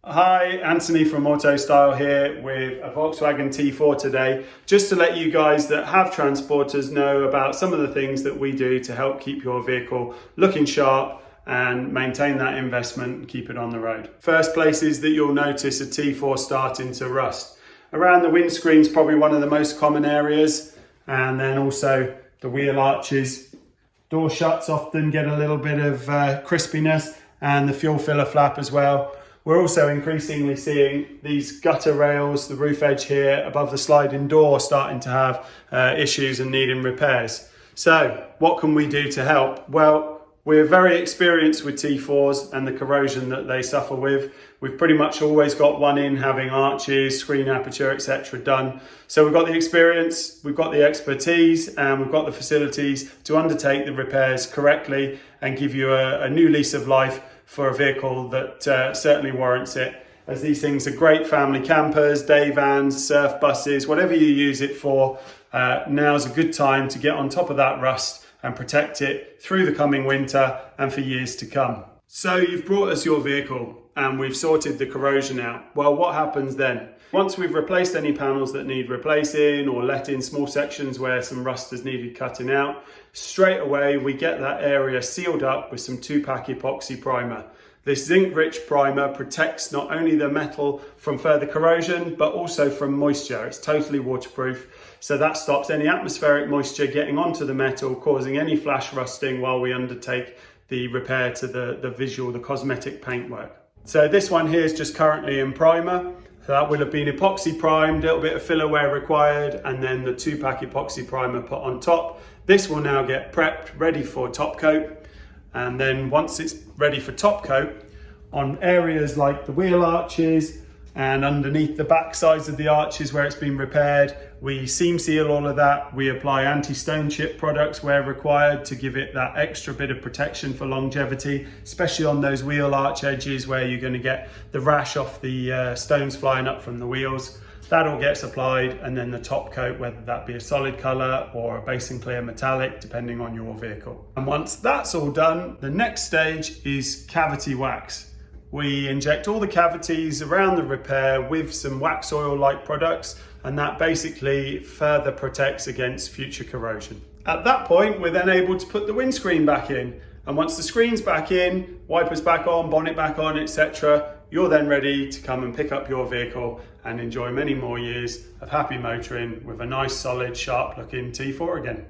Hi, Anthony from AutoStyle here with a Volkswagen T4 today, just to let you guys that have transporters know about some of the things that we do to help keep your vehicle looking sharp and maintain that investment and keep it on the road. First places that you'll notice a T4 starting to rust. Around the windscreen is probably one of the most common areas, and then also the wheel arches. Door shuts often get a little bit of crispiness, and the fuel filler flap as well. We're also increasingly seeing these gutter rails, the roof edge here above the sliding door starting to have issues and needing repairs. So what can we do to help? Well, we're very experienced with T4s and the corrosion that they suffer with. We've pretty much always got one in having arches, screen aperture, etc. done. So we've got the experience, we've got the expertise, and we've got the facilities to undertake the repairs correctly and give you a new lease of life for a vehicle that certainly warrants it, as these things are great family campers, day vans, surf buses, whatever you use it for. Now's a good time to get on top of that rust and protect it through the coming winter and for years to come. So you've brought us your vehicle and we've sorted the corrosion out. Well, what happens then? Once we've replaced any panels that need replacing or let in small sections where some rust has needed cutting out, straight away we get that area sealed up with some 2-pack epoxy primer. This zinc-rich primer protects not only the metal from further corrosion, but also from moisture. It's totally waterproof, so that stops any atmospheric moisture getting onto the metal, causing any flash rusting while we undertake the repair to the cosmetic paintwork. So this one here is just currently in primer. So that will have been epoxy primed, a little bit of filler where required, and then the 2-pack epoxy primer put on top. This will now get prepped, ready for top coat. And then once it's ready for top coat, on areas like the wheel arches and underneath the back sides of the arches where it's been repaired, we seam seal all of that. We apply anti-stone chip products where required to give it that extra bit of protection for longevity, especially on those wheel arch edges where you're going to get the rash off the stones flying up from the wheels. That all gets applied, and then the top coat, whether that be a solid colour or a base and clear metallic, depending on your vehicle. And once that's all done, the next stage is cavity wax. We inject all the cavities around the repair with some wax oil-like products, and that basically further protects against future corrosion. At that point, we're then able to put the windscreen back in. And once the screen's back in, wipers back on, bonnet back on, etc., you're then ready to come and pick up your vehicle and enjoy many more years of happy motoring with a nice, solid, sharp looking T4 again.